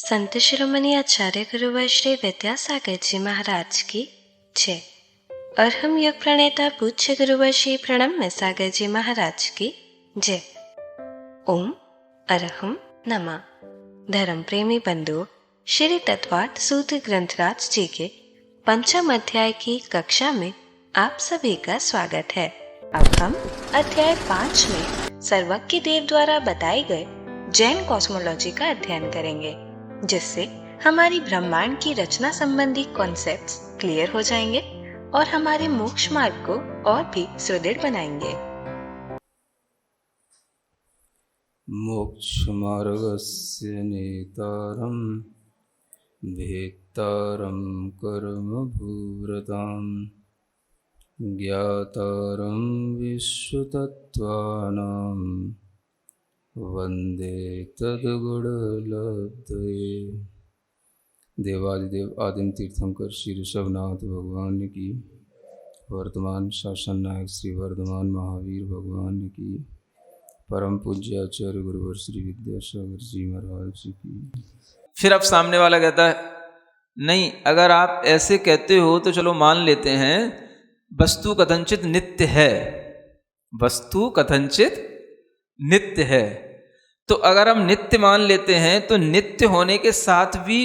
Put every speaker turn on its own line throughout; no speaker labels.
संत शिरोमणि आचार्य गुरुवर श्री विद्यासागर जी महाराज की जय। और हम योग प्रणेता पूज्य गुरुवर श्री प्रणम्य सागर जी महाराज की जय। ओम अरहम नमः। धर्म प्रेमी बंधुओं, श्री तत्वार्थ सूत्र ग्रंथराज जी के पंचम अध्याय की कक्षा में आप सभी का स्वागत है। अब हम अध्याय 5 में सर्वज्ञ देव द्वारा बताए गए जैन कॉस्मोलॉजी का अध्ययन करेंगे, जिससे हमारी ब्रह्मांड की रचना संबंधी कॉन्सेप्ट्स क्लियर हो जाएंगे और हमारे मोक्ष मार्ग को और भी सुदृढ़ बनाएंगे।
मोक्षमार्गस्य नेतारं भेत्तारं कर्मभूरतां ज्ञातारं विश्वतत्त्वानां वन्दे तद्गुणलब्धये। देवादिदेव आदिम तीर्थंकर श्री ऋषभनाथ भगवान की, वर्तमान शासन नायक श्री वर्धमान महावीर भगवान की, परम पूज्य आचार्य गुरुवर श्री विद्यासागर जी महाराज की।
फिर अब सामने वाला कहता है, नहीं, अगर आप ऐसे कहते हो तो चलो मान लेते हैं वस्तु कथनचित नित्य है, वस्तु कथनचित नित्य है। तो अगर हम नित्य मान लेते हैं तो नित्य होने के साथ भी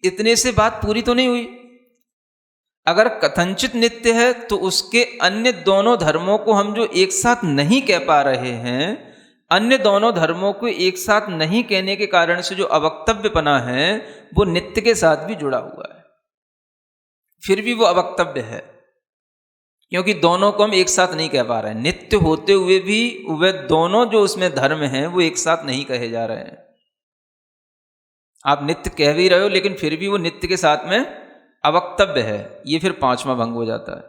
इतने से बात पूरी तो नहीं हुई। अगर कथनचित नित्य है तो उसके अन्य दोनों धर्मों को हम जो एक साथ नहीं कह पा रहे हैं, अन्य दोनों धर्मों को एक साथ नहीं कहने के कारण से जो अवक्तव्यपना है वो नित्य के साथ भी जुड़ा हुआ है। फिर भी वो अवक्तव्य है, क्योंकि दोनों को हम एक साथ नहीं कह पा रहे हैं। नित्य होते हुए भी वे दोनों जो उसमें धर्म हैं वो एक साथ नहीं कहे जा रहे हैं। आप नित्य कह भी रहे हो लेकिन फिर भी वो नित्य के साथ में अवक्तव्य है। ये फिर 5वां भंग हो जाता है।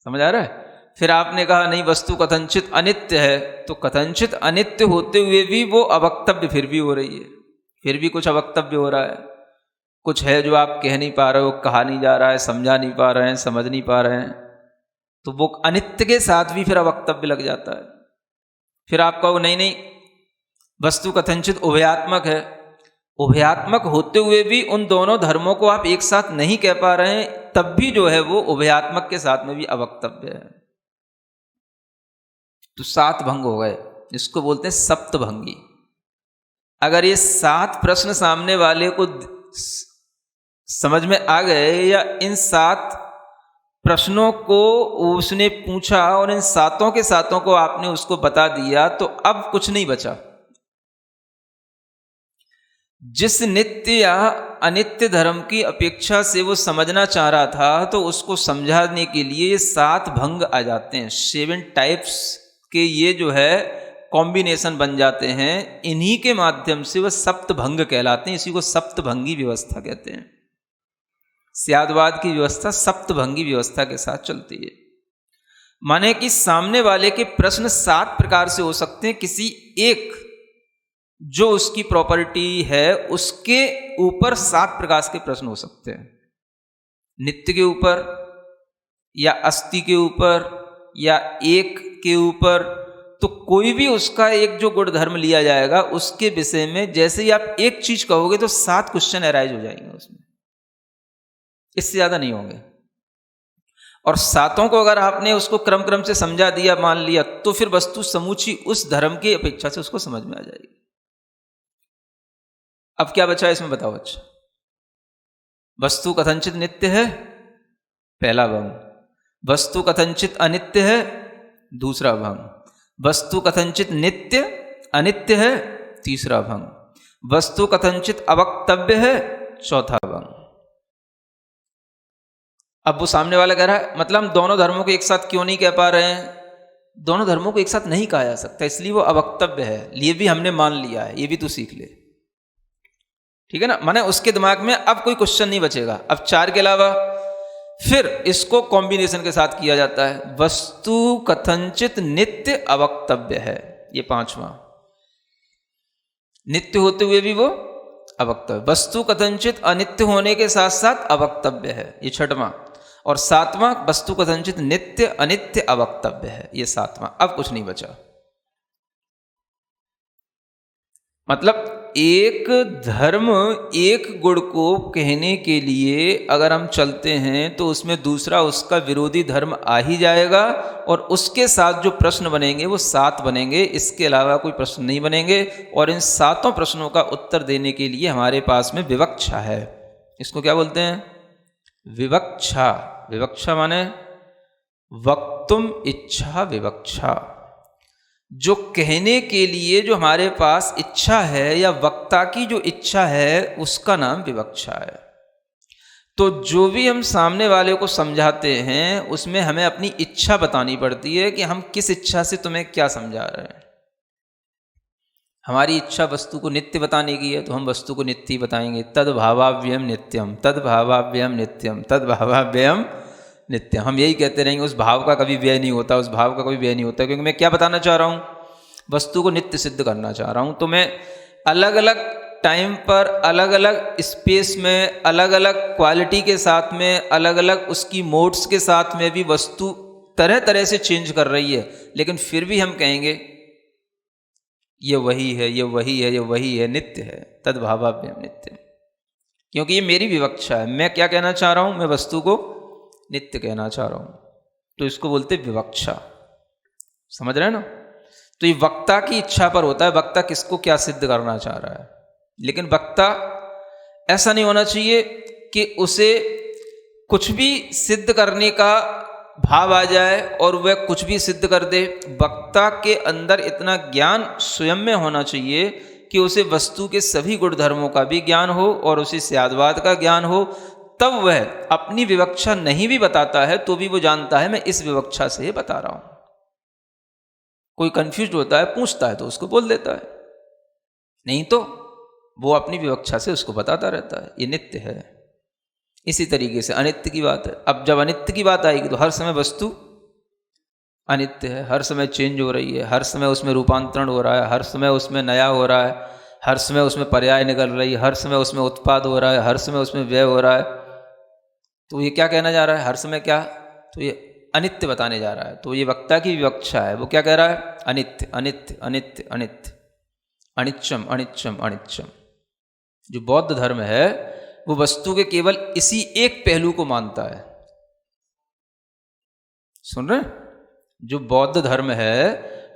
समझ आ रहा है? फिर आपने कहा नहीं, वस्तु कथनचित अनित्य है, तो कथनचित अनित्य होते हुए भी वो अवक्तव्य फिर भी हो रही है। फिर भी कुछ अवक्तव्य हो रहा है, कुछ है जो आप कह नहीं पा रहे हो, कहा नहीं जा रहा है, समझा नहीं पा रहे हैं, समझ नहीं पा रहे हैं, तो वो अनित्य के साथ भी फिर अवक्तव्य लग जाता है। फिर आप कहो नहीं नहीं, वस्तु कथनचित उभयात्मक है, उभयात्मक होते हुए भी उन दोनों धर्मों को आप एक साथ नहीं कह पा रहे हैं, तब भी जो है वो उभयात्मक के साथ में भी अवक्तव्य है। तो 7 भंग हो गए, इसको बोलते हैं सप्तभंगी। अगर ये 7 प्रश्न सामने वाले को समझ में आ गए, या इन 7 प्रश्नों को उसने पूछा और इन 7 के 7 को आपने उसको बता दिया, तो अब कुछ नहीं बचा। जिस नित्य या अनित्य धर्म की अपेक्षा से वो समझना चाह रहा था, तो उसको समझाने के लिए ये 7 भंग आ जाते हैं। 7 टाइप्स के ये जो है कॉम्बिनेशन बन जाते हैं। इन्हीं के माध्यम से वह सप्तभंग कहलाते हैं। इसी को सप्तभंगी व्यवस्था कहते हैं। स्यादवाद की व्यवस्था सप्तभंगी व्यवस्था के साथ चलती है। माने कि सामने वाले के प्रश्न 7 प्रकार से हो सकते हैं। किसी एक जो उसकी प्रॉपर्टी है उसके ऊपर 7 प्रकार के प्रश्न हो सकते हैं। नित्य के ऊपर, या अस्थि के ऊपर, या एक के ऊपर। तो कोई भी उसका एक जो गुण धर्म लिया जाएगा उसके विषय में जैसे ही आप एक चीज कहोगे तो 7 क्वेश्चन अराइज हो जाएंगे उसमें, इससे ज्यादा नहीं होंगे। और 7 को अगर आपने उसको क्रम क्रम से समझा दिया, मान लिया, तो फिर वस्तु समूची उस धर्म की अपेक्षा से उसको समझ में आ जाएगी। अब क्या बचा है इसमें, बताओ। अच्छा, वस्तु कथनचित नित्य है, पहला भंग। वस्तु कथनचित अनित्य है, दूसरा भंग। वस्तु कथनचित नित्य अनित्य है, तीसरा भंग। वस्तु कथनचित अवक्तव्य है, चौथा भंग। अब वो सामने वाला कह रहा है, मतलब हम दोनों धर्मों को एक साथ क्यों नहीं कह पा रहे हैं? दोनों धर्मों को एक साथ नहीं कहा जा सकता, इसलिए वो अवक्तव्य है। ये भी हमने मान लिया है, ये भी तू सीख ले, ठीक है ना। माने उसके दिमाग में अब कोई क्वेश्चन नहीं बचेगा। अब 4 के अलावा फिर इसको कॉम्बिनेशन के साथ किया जाता है। वस्तु कथनचित नित्य अवक्तव्य है, ये 5वां। नित्य होते हुए भी वो अवक्तव्य। वस्तु कथनचित अनित्य होने के साथ साथ अवक्तव्य है, ये 6वां। और 7वां वस्तु कथनचित नित्य अनित्य अवक्तव्य है, ये 7वां। अब कुछ नहीं बचा। मतलब एक धर्म, एक गुण को कहने के लिए अगर हम चलते हैं तो उसमें दूसरा उसका विरोधी धर्म आ ही जाएगा, और उसके साथ जो प्रश्न बनेंगे वो 7 बनेंगे, इसके अलावा कोई प्रश्न नहीं बनेंगे। और इन 7 प्रश्नों का उत्तर देने के लिए हमारे पास में विवक्षा है। इसको क्या बोलते हैं? विवक्षा। विवक्षा माने वक्तुम इच्छा विवक्षा। जो कहने के लिए जो हमारे पास इच्छा है या वक्ता की जो इच्छा है उसका नाम विवक्षा है। तो जो भी हम सामने वाले को समझाते हैं उसमें हमें अपनी इच्छा बतानी पड़ती है कि हम किस इच्छा से तुम्हें क्या समझा रहे हैं। हमारी इच्छा वस्तु को नित्य बताने की है तो हम वस्तु को नित्य ही बताएंगे। तद भावाव्ययम नित्यम, तद भावाव्ययम नित्यम, तद भावाव्ययम नित्य। हम यही कहते रहेंगे, उस भाव का कभी व्यय नहीं होता, उस भाव का कभी व्यय नहीं होता। क्योंकि मैं क्या बताना चाह रहा हूँ? वस्तु को नित्य सिद्ध करना चाह रहा हूँ। तो मैं अलग अलग टाइम पर, अलग अलग स्पेस में, अलग अलग क्वालिटी के साथ में, अलग अलग उसकी मोड्स के साथ में भी वस्तु तरह तरह से चेंज कर रही है, लेकिन फिर भी हम कहेंगे ये वही है, ये वही है, ये वही है, नित्य है। तद भावाभ्यम नित्य। क्योंकि ये मेरी विवक्षा है। मैं क्या कहना चाह रहा हूँ? मैं वस्तु को नित्य कहना चाह रहा हूं, तो इसको बोलते विवक्षा। समझ रहे हैं ना? तो ये वक्ता की इच्छा पर होता है, वक्ता किसको क्या सिद्ध करना चाह रहा है। लेकिन वक्ता ऐसा नहीं होना चाहिए कि उसे कुछ भी सिद्ध करने का भाव आ जाए और वह कुछ भी सिद्ध कर दे। वक्ता के अंदर इतना ज्ञान स्वयं में होना चाहिए कि उसे वस्तु के सभी गुण धर्मों का भी ज्ञान हो और उसे स्याद्वाद का ज्ञान हो। तब वह अपनी विवक्षा नहीं भी बताता है तो भी वो जानता है मैं इस विवक्षा से बता रहा हूं। कोई कंफ्यूज होता है, पूछता है तो उसको बोल देता है, नहीं तो वो अपनी विवक्षा से उसको बताता रहता है। ये नित्य है। इसी तरीके से अनित्य की बात है। अब जब अनित्य की बात आएगी तो हर समय वस्तु अनित्य है, हर समय चेंज हो रही है, हर समय उसमें रूपांतरण हो रहा है, हर समय उसमें नया हो रहा है, हर समय उसमें पर्याय निकल रही है, हर समय उसमें उत्पाद हो रहा है, हर समय उसमें व्यय हो रहा है। तो ये क्या कहना जा रहा है? हर समय क्या? तो ये अनित्य बताने जा रहा है। तो ये वक्ता की विवक्षा है। वो क्या कह रहा है? अनित्य अनित्य अनित्य अनित्य, अनिच्चम अनिच्चम अनिच्चम। जो बौद्ध धर्म है वो वस्तु के केवल इसी एक पहलू को मानता है। सुन रहे? जो बौद्ध धर्म है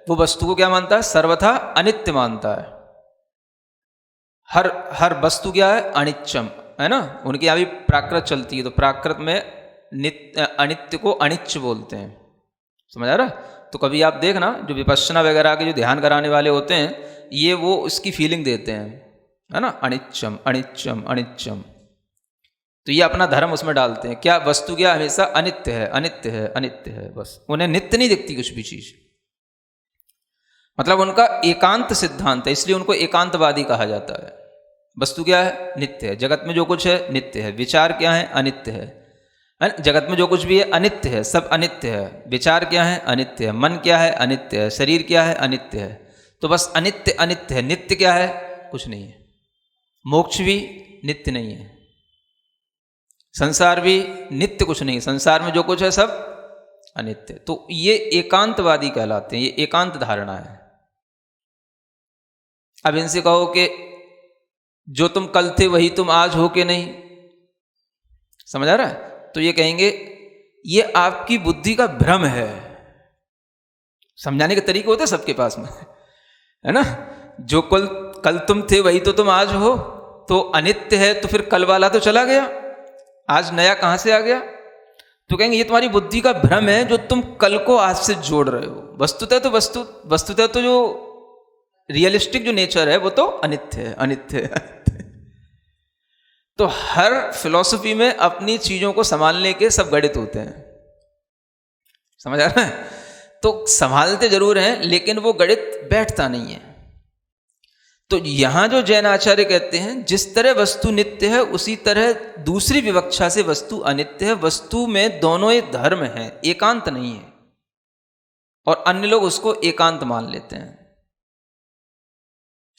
वो वस्तु को क्या मानता है? सर्वथा अनित्य मानता है। हर वस्तु क्या है? अनिच्चम है ना। उनकी यहाँ भी प्राकृत चलती है, तो प्राकृत में अनित्य को अनिच्च बोलते हैं। समझ आ रहा? तो कभी आप देखना जो विपश्यना वगैरह के जो ध्यान कराने वाले होते हैं ये वो उसकी फीलिंग देते हैं, है ना, अनिच्चम अनिच्चम अनिच्चम। तो ये अपना धर्म उसमें डालते हैं। क्या वस्तु क्या हमेशा अनित्य है, अनित्य है, अनित्य है, बस। उन्हें नित्य नहीं दिखती कुछ भी चीज। मतलब उनका एकांत सिद्धांत है, इसलिए उनको एकांतवादी कहा जाता है। वस्तु क्या है? नित्य है। जगत में जो कुछ है नित्य है। विचार क्या है? अनित्य है। जगत में जो कुछ भी है अनित्य है, सब अनित्य है। विचार क्या है? अनित्य है। मन क्या है? अनित्य है। शरीर क्या है? अनित्य है। तो बस अनित्य अनित्य है। नित्य क्या है? कुछ नहीं है। मोक्ष भी नित्य नहीं है, संसार भी नित्य कुछ नहीं। संसार में जो कुछ है सब अनित्य। तो ये एकांतवादी कहलाते हैं। ये एकांत धारणा है। अब इनसे कहो कि जो तुम कल थे वही तुम आज हो के नहीं, समझ आ रहा है? तो ये कहेंगे ये आपकी बुद्धि का भ्रम है। समझाने के तरीके होते हैं सबके पास में, है ना। जो कल तुम थे वही तो तुम आज हो, तो अनित्य है तो फिर कल वाला तो चला गया, आज नया कहां से आ गया? तो कहेंगे ये तुम्हारी बुद्धि का भ्रम है जो तुम कल को आज से जोड़ रहे हो। वस्तुतः तो जो रियलिस्टिक जो नेचर है वो तो अनित्य है, अनित्य है, अनित्य है। तो हर फिलॉसफी में अपनी चीजों को संभालने के सब गणित होते हैं। समझ आ रहा है? तो संभालते जरूर हैं लेकिन वो गणित बैठता नहीं है। तो यहां जो जैन आचार्य कहते हैं जिस तरह वस्तु नित्य है उसी तरह दूसरी विवक्षा से वस्तु अनित्य है। वस्तु में दोनों ही धर्म हैं, एकांत नहीं है। और अन्य लोग उसको एकांत मान लेते हैं।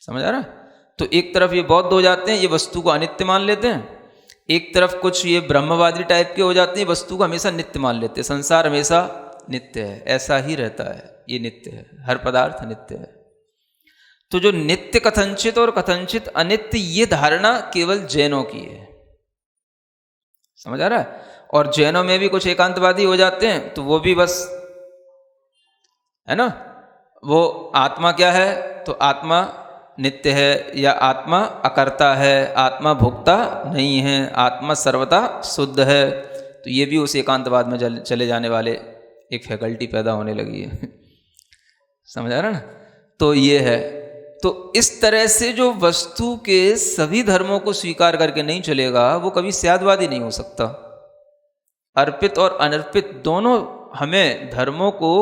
समझ आ रहा है? तो एक तरफ ये बौद्ध हो जाते हैं, ये वस्तु को अनित्य मान लेते हैं। एक तरफ कुछ ये ब्रह्मवादी टाइप के हो जाते हैं, वस्तु को हमेशा नित्य मान लेते हैं। संसार हमेशा नित्य है, ऐसा ही रहता है, ये नित्य है, हर पदार्थ नित्य है। तो जो नित्य कथनचित और कथनचित अनित्य, ये धारणा केवल जैनों की है। समझ आ रहा है? और जैनों में भी कुछ एकांतवादी हो जाते हैं, तो वो भी बस है ना, वो आत्मा क्या है, तो आत्मा नित्य है, या आत्मा अकर्ता है, आत्मा भोक्ता नहीं है, आत्मा सर्वथा शुद्ध है। तो ये भी उस एकांतवाद में चले जाने वाले एक फैकल्टी पैदा होने लगी है। समझ आ रहा ना? तो ये है। तो इस तरह से जो वस्तु के सभी धर्मों को स्वीकार करके नहीं चलेगा, वो कभी स्यादवादी नहीं हो सकता। अर्पित और अनर्पित दोनों हमें धर्मों को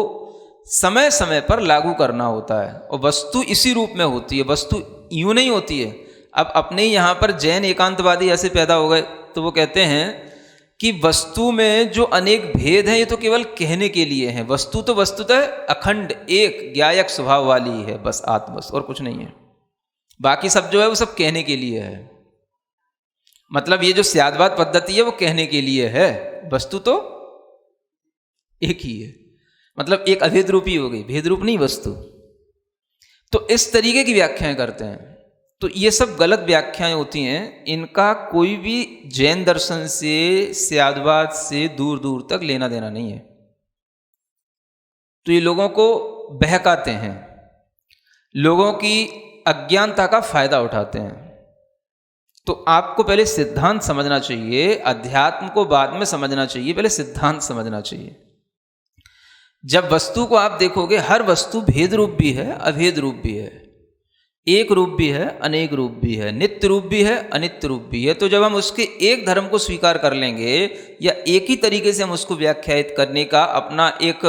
समय समय पर लागू करना होता है, और वस्तु इसी रूप में होती है, वस्तु यूं नहीं होती है। अब अपने यहाँ पर जैन एकांतवादी ऐसे पैदा हो गए, तो वो कहते हैं कि वस्तु में जो अनेक भेद हैं ये तो केवल कहने के लिए हैं, वस्तु तो वस्तुतः अखंड एक ज्ञायक स्वभाव वाली है, बस आत्मबस, और कुछ नहीं है। बाकी सब जो है वो सब कहने के लिए है। मतलब ये जो स्यादवाद पद्धति है वो कहने के लिए है, वस्तु तो एक ही है। मतलब एक अभेद रूप ही हो गई, भेद रूप नहीं वस्तु। तो इस तरीके की व्याख्याएं करते हैं। तो ये सब गलत व्याख्याएं होती हैं, इनका कोई भी जैन दर्शन से, स्यादवाद से दूर दूर तक लेना देना नहीं है। तो ये लोगों को बहकाते हैं, लोगों की अज्ञानता का फायदा उठाते हैं। तो आपको पहले सिद्धांत समझना चाहिए, अध्यात्म को बाद में समझना चाहिए, पहले सिद्धांत समझना चाहिए। जब वस्तु को आप देखोगे, हर वस्तु भेद रूप भी है, अभेद रूप भी है, एक रूप भी है, अनेक रूप भी है, नित्य रूप भी है, अनित्य रूप भी है। तो जब हम उसके एक धर्म को स्वीकार कर लेंगे, या एक ही तरीके से हम उसको व्याख्यायित करने का अपना एक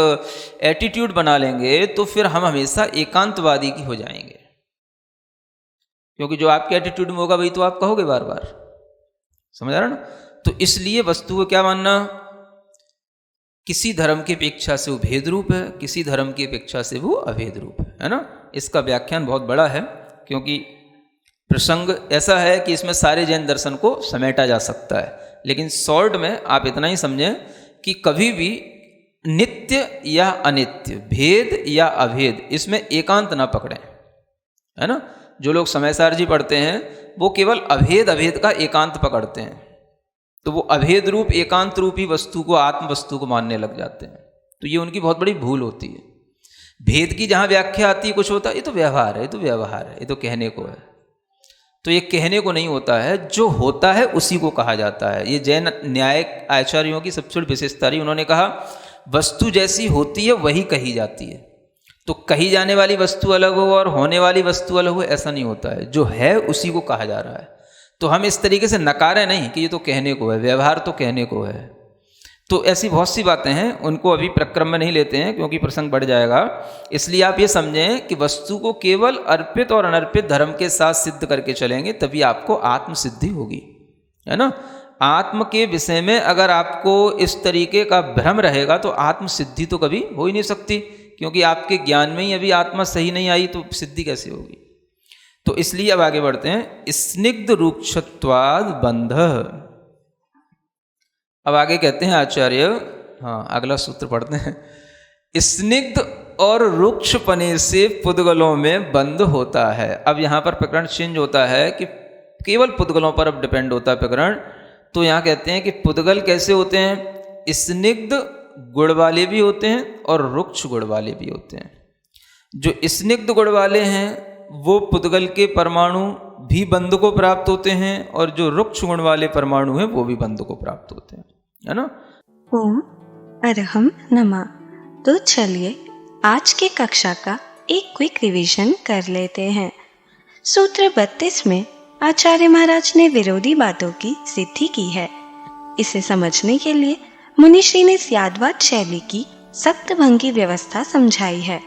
एटीट्यूड बना लेंगे, तो फिर हम हमेशा एकांतवादी की हो जाएंगे। क्योंकि जो आपके एटीट्यूड में होगा वही तो आप कहोगे बार बार। समझ आ रहा ना? तो इसलिए वस्तु को क्या मानना, किसी धर्म की अपेक्षा से वो भेद रूप है, किसी धर्म की अपेक्षा से वो अभेद रूप है ना? इसका व्याख्यान बहुत बड़ा है, क्योंकि प्रसंग ऐसा है कि इसमें सारे जैन दर्शन को समेटा जा सकता है। लेकिन शॉर्ट में आप इतना ही समझें कि कभी भी नित्य या अनित्य, भेद या अभेद, इसमें एकांत ना पकड़ें, है ना? जो लोग समयसार जी पढ़ते हैं वो केवल अभेद अभेद का एकांत पकड़ते हैं, तो वो अभेद रूप एकांत रूपी वस्तु को आत्म वस्तु को मानने लग जाते हैं। तो ये उनकी बहुत बड़ी भूल होती है। भेद की जहाँ व्याख्या आती है, कुछ होता है ये तो व्यवहार है, ये तो व्यवहार है, ये तो कहने को है। तो ये कहने को नहीं होता है, जो होता है उसी को कहा जाता है। ये जैन न्यायिक आचार्यों की सबसे बड़ी विशेषता रही। उन्होंने कहा वस्तु जैसी होती है वही कही जाती है। तो कही जाने वाली वस्तु अलग हो और होने वाली वस्तु अलग हो, ऐसा नहीं होता है। जो है उसी को कहा जा रहा है। तो हम इस तरीके से नकारें नहीं कि ये तो कहने को है, व्यवहार तो कहने को है। तो ऐसी बहुत सी बातें हैं, उनको अभी प्रक्रम में नहीं लेते हैं क्योंकि प्रसंग बढ़ जाएगा। इसलिए आप ये समझें कि वस्तु को केवल अर्पित और अनर्पित धर्म के साथ सिद्ध करके चलेंगे, तभी आपको आत्म सिद्धि होगी, है ना? आत्म के विषय में अगर आपको इस तरीके का भ्रम रहेगा तो आत्म सिद्धि तो कभी हो ही नहीं सकती, क्योंकि आपके ज्ञान में ही अभी आत्मा सही नहीं आई, तो सिद्धि कैसे होगी? तो इसलिए अब आगे बढ़ते हैं। स्निग्ध रुक्षत्वाद बंध। अब आगे कहते हैं आचार्य, हाँ अगला सूत्र पढ़ते हैं। स्निग्ध और रुक्षपने से पुद्गलों में बंध होता है। अब यहाँ पर प्रकरण चेंज होता है कि केवल पुद्गलों पर अब डिपेंड होता है प्रकरण। तो यहाँ कहते हैं कि पुद्गल कैसे होते हैं? स्निग्ध गुण वाले भी होते हैं और रुक्ष गुण वाले भी होते हैं। जो स्निग्ध गुण वाले हैं वो पुद्गल के परमाणु भी बंध को प्राप्त होते हैं, और जो रुक्ष गुण वाले परमाणु हैं वो भी बंध को प्राप्त होते हैं, है ना?
ओम अरहम नमः। तो चलिए आज की कक्षा का एक क्विक रिवीजन कर लेते हैं। सूत्र 32 में आचार्य महाराज ने विरोधी बातों की सिद्धि की है। इसे समझने के लिए मुनिश्री ने स्यादवाद शैली की सप्तभंगी व्यवस्था समझाई है।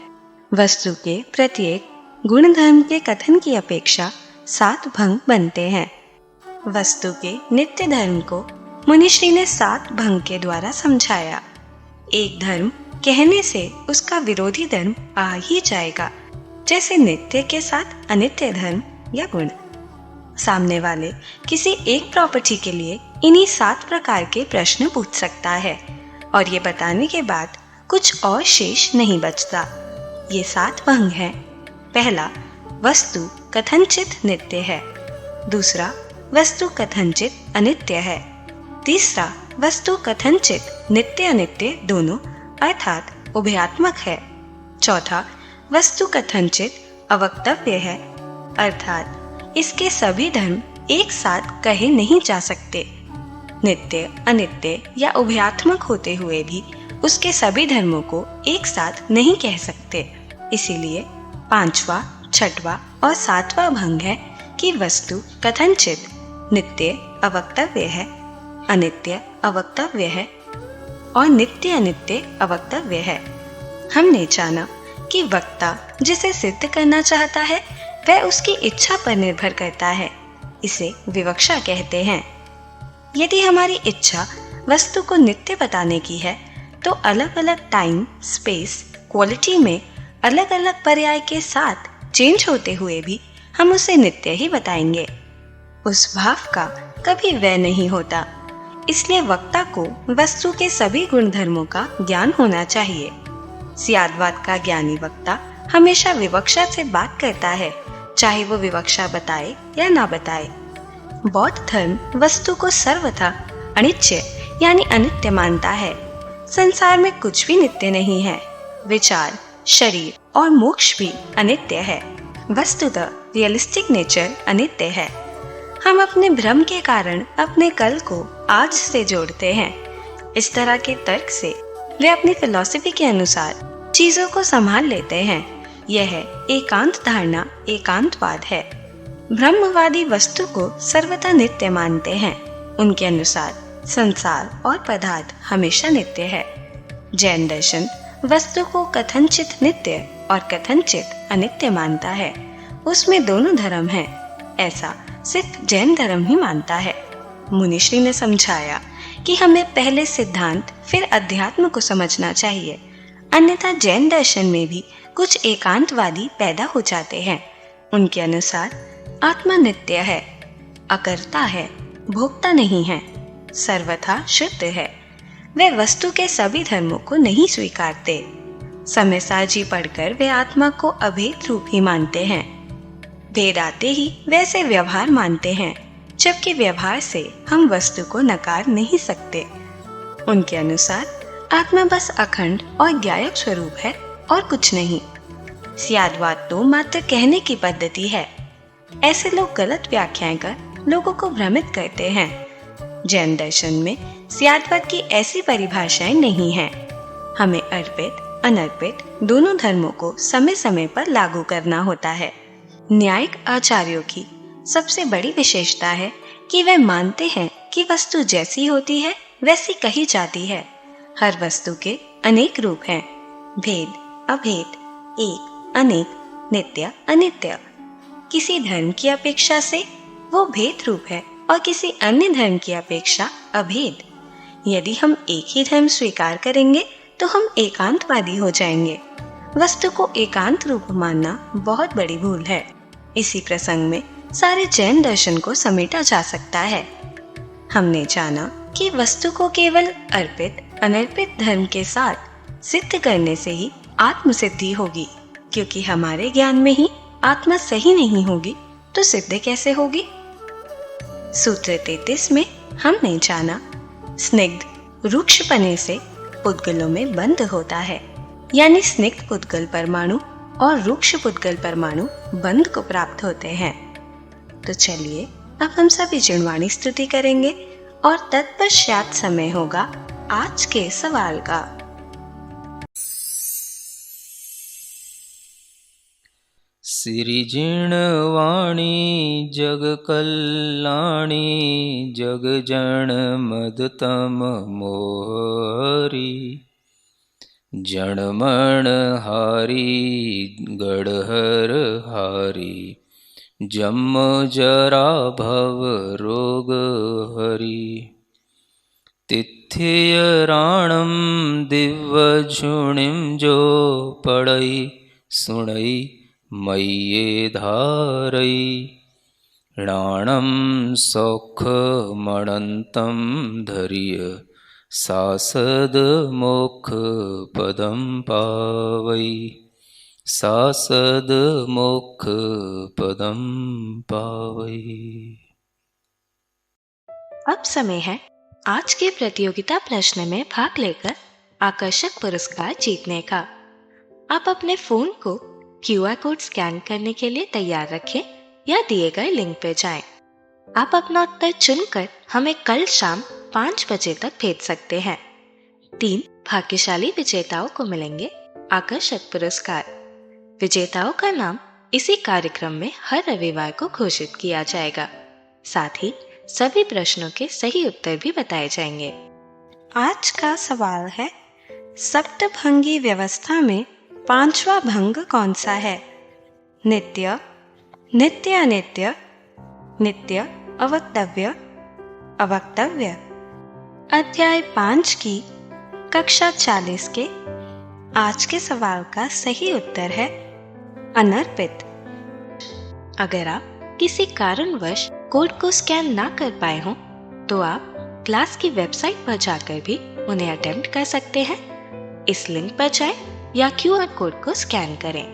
वस्तु के प्रत्येक गुण धर्म के कथन की अपेक्षा 7 भंग बनते हैं। वस्तु के नित्य धर्म को मुनिश्री ने 7 भंग के द्वारा समझाया। एक धर्म कहने से उसका विरोधी धर्म आ ही जाएगा, जैसे नित्य के साथ अनित्य धर्म या गुण। सामने वाले किसी एक प्रॉपर्टी के लिए इन्हीं 7 प्रकार के प्रश्न पूछ सकता है, और ये बताने के बाद कुछ और शेष नहीं बचता। ये 7 भंग हैं। पहला, वस्तु कथनचित नित्य है, दूसरा वस्तु कथनचित अनित्य है, तीसरा वस्तु कथनचित नित्य अनित्य दोनों अर्थात उभयात्मक है, चौथा वस्तु कथनचित अवक्तव्य है अर्थात इसके सभी धर्म एक साथ कहे नहीं जा सकते। नित्य अनित्य या उभयात्मक होते हुए भी उसके सभी धर्मों को एक साथ नहीं कह सकते। इसीलिए पांचवा, छठवां और सातवां भंग है कि वस्तु कथनचित नित्य अवक्तव्य है, अनित्य अवक्तव्य है और नित्य अनित्य अवक्तव्य है। हमने जाना कि वक्ता जिसे सिद्ध करना चाहता है वह उसकी इच्छा पर निर्भर करता है, इसे विवक्षा कहते हैं। यदि हमारी इच्छा वस्तु को नित्य बताने की है तो अलग अलग टाइम, स्पेस, क्वालिटी में अलग अलग पर्याय के साथ चेंज होते हुए भी हम उसे नित्य ही बताएंगे। उस भाव का कभी वह नहीं होता। इसलिए वक्ता को वस्तु के सभी गुणधर्मों का ज्ञान होना चाहिए। स्याद्वाद का ज्ञानी वक्ता हमेशा विवक्षा से बात करता है, चाहे वो विवक्षा बताए या ना बताए। बौद्ध धर्म वस्तु को सर्वथा अनित्य यानी अनित्य मानता है। संसार में कुछ भी नित्य नहीं है। विचार, शरीर और मोक्ष भी अनित्य है। वस्तुतः रियलिस्टिक नेचर अनित्य है। हम अपने भ्रम के कारण अपने कल को आज से जोड़ते हैं। इस तरह के तर्क से वे अपनी फिलॉसफी के अनुसार चीजों को संभाल लेते हैं। यह एकांत धारणा एकांतवाद है। ब्रह्मवादी वस्तु को सर्वथा नित्य मानते हैं। उनके अनुसार संसार और पदार्थ हमेशा नित्य है। जैन दर्शन वस्तु को कथनचित नित्य और कथनचित अनित्य मानता है। उसमें दोनों धर्म हैं, ऐसा सिर्फ जैन धर्म ही मानता है। मुनिश्री ने समझाया कि हमें पहले सिद्धांत फिर अध्यात्म को समझना चाहिए, अन्यथा जैन दर्शन में भी कुछ एकांतवादी पैदा हो जाते हैं। उनके अनुसार आत्मा नित्य है, अकर्ता है, भोक्ता नहीं है, सर्वथा शुद्ध है। वे वस्तु के सभी धर्मों को नहीं स्वीकारते। समयसाजी पढ़कर वे आत्मा को अभेद रूप ही मानते हैं। भेद आते ही वैसे व्यवहार मानते हैं, जबकि व्यवहार से हम वस्तु को नकार नहीं सकते। उनके अनुसार आत्मा बस अखंड और ज्ञायक स्वरूप है और कुछ नहीं। स्याद्वाद तो मात्र कहने की पद्धति है। ऐसे लोग गलत व्याख्याएं कर लोगों को भ्रमित करते हैं। जैन दर्शन में स्याद्वाद की ऐसी परिभाषाएं नहीं हैं। हमें अर्पित, अनर्पित दोनों धर्मों को समय समय पर लागू करना होता है। न्यायिक आचार्यों की सबसे बड़ी विशेषता है कि वे मानते हैं कि वस्तु जैसी होती है वैसी कही जाती है। हर वस्तु के अनेक रूप हैं, भेद, अभेद, एक, अनेक, नित्य, अनित्य। किसी धर्म की अपेक्षा से वो भेद रूप है और किसी अन्य धर्म की अपेक्षा अभेद। यदि हम एक ही धर्म स्वीकार करेंगे तो हम एकांतवादी हो जाएंगे। वस्तु को एकांत रूप मानना बहुत बड़ी भूल है। इसी प्रसंग में सारे जैन दर्शन को समेटा जा सकता है। हमने जाना कि वस्तु को केवल अर्पित, अनर्पित धर्म के साथ सिद्ध करने से ही आत्म सिद्धि होगी, क्योंकि हमारे ज्ञान में ही आत्मा सही नहीं होगी तो सिद्ध कैसे होगी। सूत्र 33 में हमने जाना स्निग्ध रूक्षपने से पुद्गलों में बंध होता है, यानी स्निग्ध पुद्गल परमाणु और रूक्ष पुद्गल परमाणु बंध को प्राप्त होते हैं। तो चलिए अब हम सभी जिणवाणी स्तुति करेंगे और तत्पश्चात समय होगा आज के सवाल का।
श्री जिणवाणी जग कल्याणी जग जन मदतम मोहरी जणमण हारी गढ़हर हारी जम जरा भव रोग हरि तिथियराणम दिव्य झुणिम जो पड़ई सुणई मय्ये धारई राणम सौख मणंतम धैर्य सासद मोक्ष पदम पावई।
सासद मोक्ष पदम पावै।
अब समय है आज के प्रतियोगिता प्रश्न में भाग लेकर आकर्षक पुरस्कार जीतने का। आप अपने फोन को QR कोड स्कैन करने के लिए तैयार रखें या दिए गए लिंक पर जाएं। आप अपना उत्तर चुनकर हमें कल शाम 5 बजे तक भेज सकते हैं। 3 भाग्यशाली विजेताओं को मिलेंगे आकर्षक पुरस्कार। विजेताओं का नाम इसी कार्यक्रम में हर रविवार को घोषित किया जाएगा। साथ ही सभी प्रश्नों के सही उत्तर भी बताए जाएंगे। आज का सवाल है, सप्तभंगी व्यवस्था में 5वां भंग कौन सा है? नित्य, नित्य अनित्य, नित्य अवक्तव्य, अवक्तव्य। अध्याय 5 की कक्षा 40 के आज के सवाल का सही उत्तर है अनर्पित। अगर आप किसी कारणवश कोड को स्कैन ना कर पाए हों तो आप क्लास की वेबसाइट पर जाकर भी उन्हें अटेम्प्ट कर सकते हैं। इस लिंक पर जाएं या QR कोड को स्कैन करें।